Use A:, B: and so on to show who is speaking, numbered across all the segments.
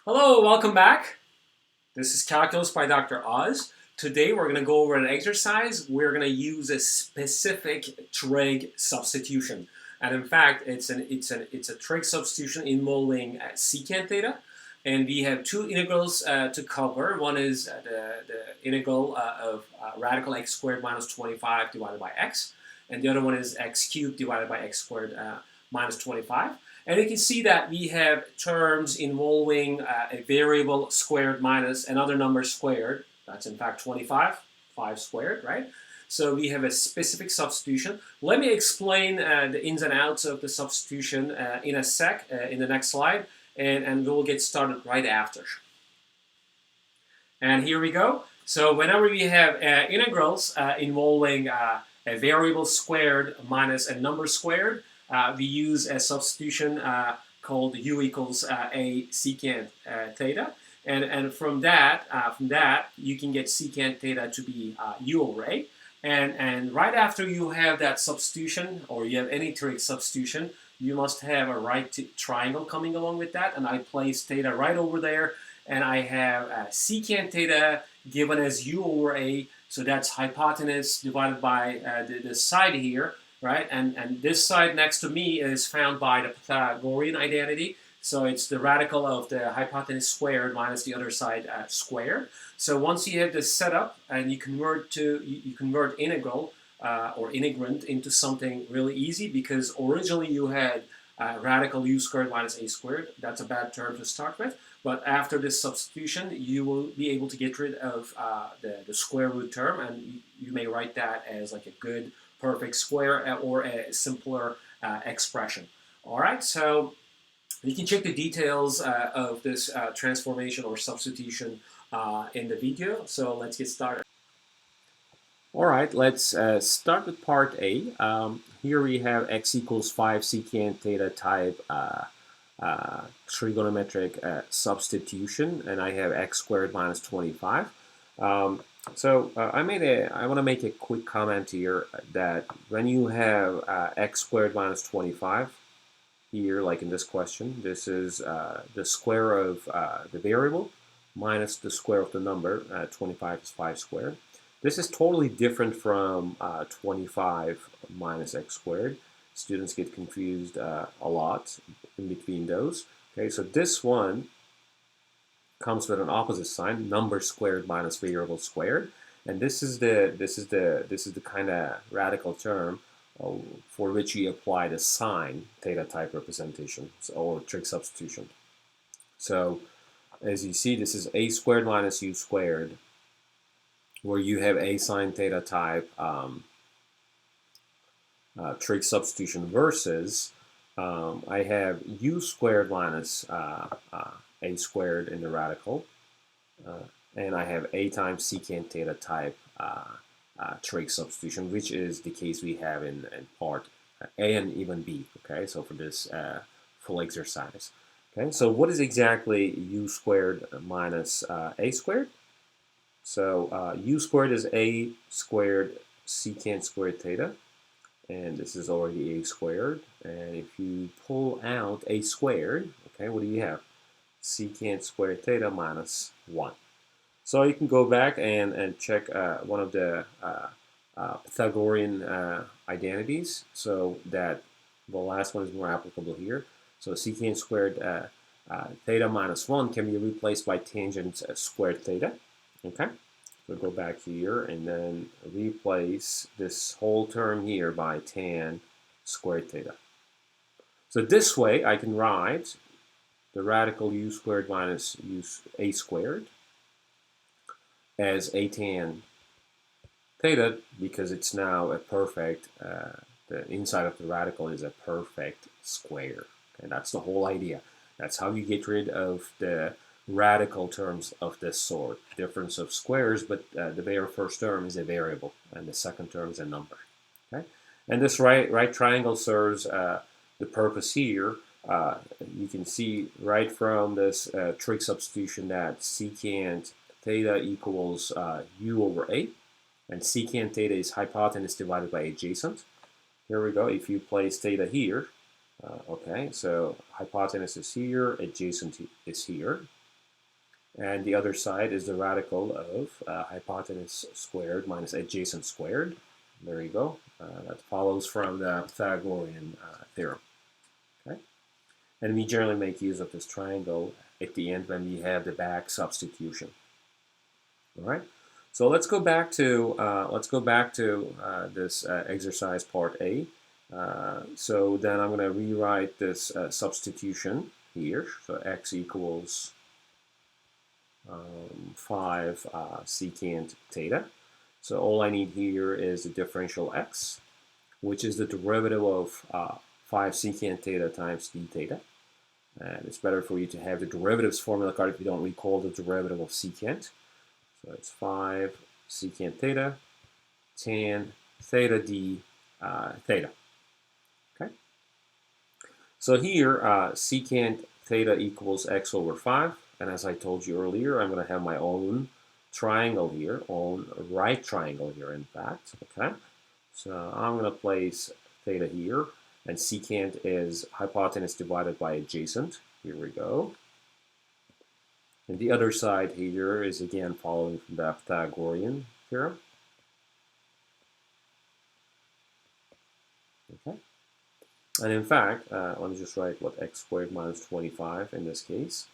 A: Hello, welcome back. This is Calculus by Dr. Oz. Today we're going to go over an exercise. We're going to use a specific trig substitution. And in fact, it's a trig substitution involving secant theta. And we have two integrals to cover. One is the integral of radical x squared minus 25 divided by x. And the other one is x cubed divided by x squared minus 25. And you can see that we have terms involving a variable squared minus another number squared. That's in fact 25, 5 squared, right? So we have a specific substitution. Let me explain the ins and outs of the substitution in a sec, in the next slide, and we'll get started right after. And here we go. So whenever we have integrals involving a variable squared minus a number squared, we use a substitution called u equals a secant theta, and from that you can get secant theta to be u over a, and right after you have that substitution, or you have any trig substitution, you must have a right triangle coming along with that, and I place theta right over there, and I have secant theta given as u over a, so that's hypotenuse divided by the side here. Right, and this side next to me is found by the Pythagorean identity. So it's the radical of the hypotenuse squared minus the other side squared. So once you have this set up and you convert integral or integrand into something really easy, because originally you had radical u squared minus a squared. That's a bad term to start with. But after this substitution, you will be able to get rid of the square root term, and you may write that as like a good perfect square or a simpler expression. All right, so you can check the details of this transformation or substitution in the video. So let's get started. All right, let's start with part A. Here we have x equals 5 secant theta type trigonometric substitution, and I have x squared minus 25. So I want to make a quick comment here that when you have x squared minus 25 here, like in this question, this is the square of the variable minus the square of the number. 25 is 5 squared. This is totally different from 25 minus x squared. Students get confused a lot in between those. Okay, so this one comes with an opposite sign, number squared minus variable squared, and this is the kind of radical term for which we apply the sine theta type representation, or trig substitution. So as you see, this is a squared minus u squared, where you have a sine theta type trig substitution versus I have u squared minus a squared in the radical, and I have a times secant theta type trig substitution, which is the case we have in part A and even B. Okay, so for this full exercise. Okay, so what is exactly u squared minus a squared? So u squared is a squared secant squared theta, and this is already a squared. And if you pull out a squared, okay, what do you have? Secant squared theta minus 1. So you can go back and check one of the Pythagorean identities, so that the last one is more applicable here. So secant squared theta minus 1 can be replaced by tangent squared theta. Okay, so go back here and then replace this whole term here by tan squared theta. So this way I can write the radical u squared minus a squared as a tan theta, because it's now a perfect, the inside of the radical is a perfect square. And that's the whole idea. That's how you get rid of the radical terms of this sort. Difference of squares, but the very first term is a variable, and the second term is a number. Okay, and this right triangle serves the purpose here. You can see right from this trig substitution that secant theta equals u over a, and secant theta is hypotenuse divided by adjacent. Here we go. If you place theta here, okay, so hypotenuse is here, adjacent is here. And the other side is the radical of hypotenuse squared minus adjacent squared. There you go. That follows from the Pythagorean theorem. Okay? And we generally make use of this triangle at the end when we have the back substitution. All right. So let's go back to this exercise part A. So then I'm going to rewrite this substitution here. So x equals 5 secant theta. So all I need here is the differential x, which is the derivative of 5 secant theta times d theta. And it's better for you to have the derivatives formula card if you don't recall the derivative of secant. So it's 5 secant theta tan theta d theta. Okay. So here secant theta equals x over 5. And as I told you earlier, I'm going to have my own triangle here, own right triangle here, in fact. Okay. So I'm going to place theta here. And secant is hypotenuse divided by adjacent. Here we go. And the other side here is again following from the Pythagorean theorem. Okay. And in fact, let me just write what x squared minus 25 in this case.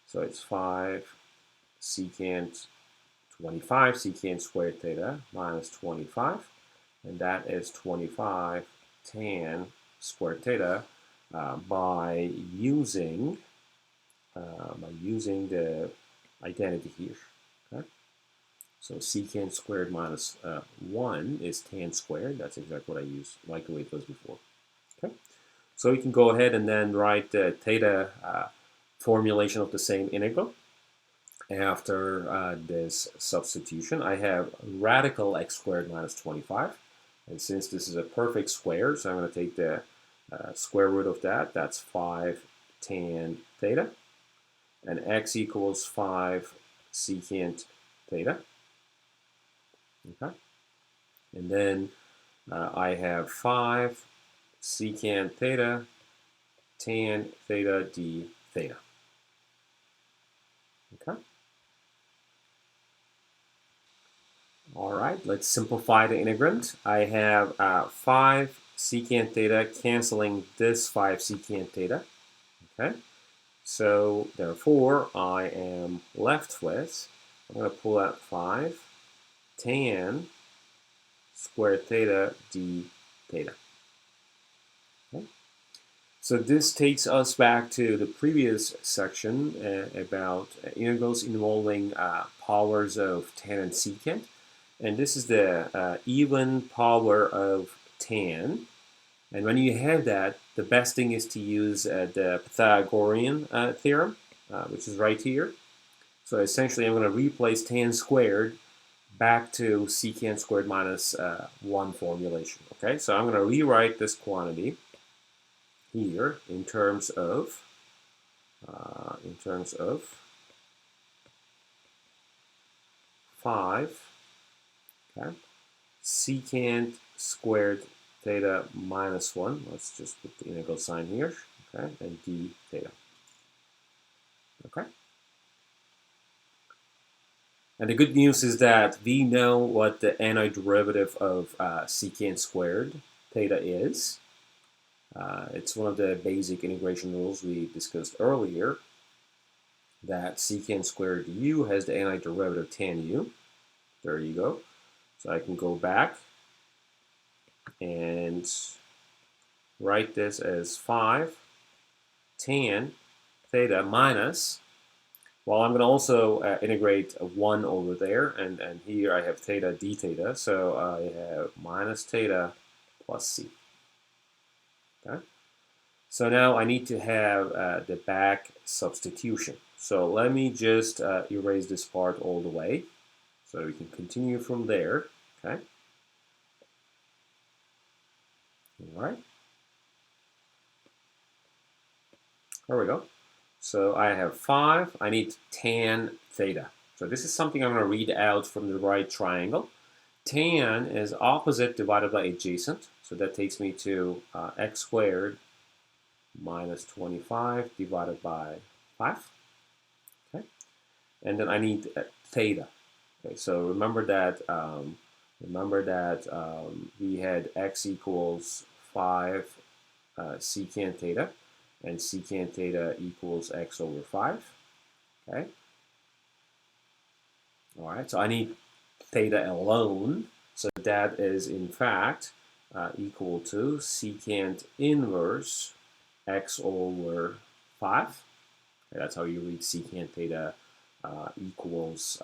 A: So it's 5 secant 25 secant squared theta minus 25. And that is 25 tan squared theta by using the identity here. Okay? So secant squared minus 1 is tan squared. That's exactly what I used, like the way it was before. Okay? So you can go ahead and then write the theta formulation of the same integral. After this substitution, I have radical x squared minus 25. And since this is a perfect square, so I'm going to take the square root of that. That's 5 tan theta. And x equals 5 secant theta. Okay. And then I have 5 secant theta tan theta d theta. Okay. All right, let's simplify the integrand. I have 5 secant theta canceling this 5 secant theta. Okay. So therefore, I am left with, I'm going to pull out 5 tan squared theta d theta. Okay. So this takes us back to the previous section about integrals involving powers of tan and secant. And this is the even power of tan. And when you have that, the best thing is to use the Pythagorean theorem, which is right here. So essentially, I'm going to replace tan squared back to secant squared minus 1 formulation. Okay, so I'm going to rewrite this quantity here in terms of 5. Okay, secant squared theta minus 1. Let's just put the integral sign here. Okay, and d theta. Okay. And the good news is that we know what the antiderivative of secant squared theta is. It's one of the basic integration rules we discussed earlier, that secant squared u has the antiderivative tan u. There you go. So I can go back and write this as 5 tan theta minus, well, I'm going to also integrate 1 over there, and here I have theta d theta, so I have minus theta plus c. Okay? So now I need to have the back substitution. So let me just erase this part all the way, so we can continue from there. Okay. All right. There we go. So I have 5. I need tan theta. So this is something I'm going to read out from the right triangle. Tan is opposite divided by adjacent. So that takes me to x squared minus 25 divided by 5. Okay. and then I need theta. Okay, so remember that we had x equals 5 secant theta, and secant theta equals x over 5. Okay. All right. So I need theta alone. So that is in fact equal to secant inverse x over 5. Okay, that's how you read secant theta equals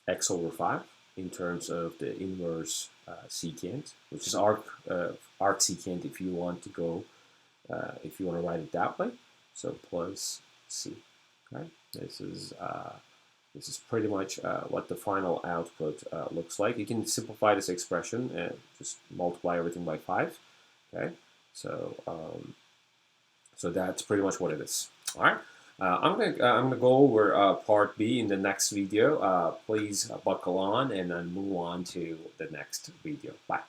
A: x over 5 in terms of the inverse secant, which is arc secant if you want to go, if you want to write it that way. So plus c. Okay, this is pretty much what the final output looks like. You can simplify this expression and just multiply everything by 5. Okay, so so that's pretty much what it is. All right. I'm gonna go over part B in the next video. Please buckle on and then move on to the next video. Bye.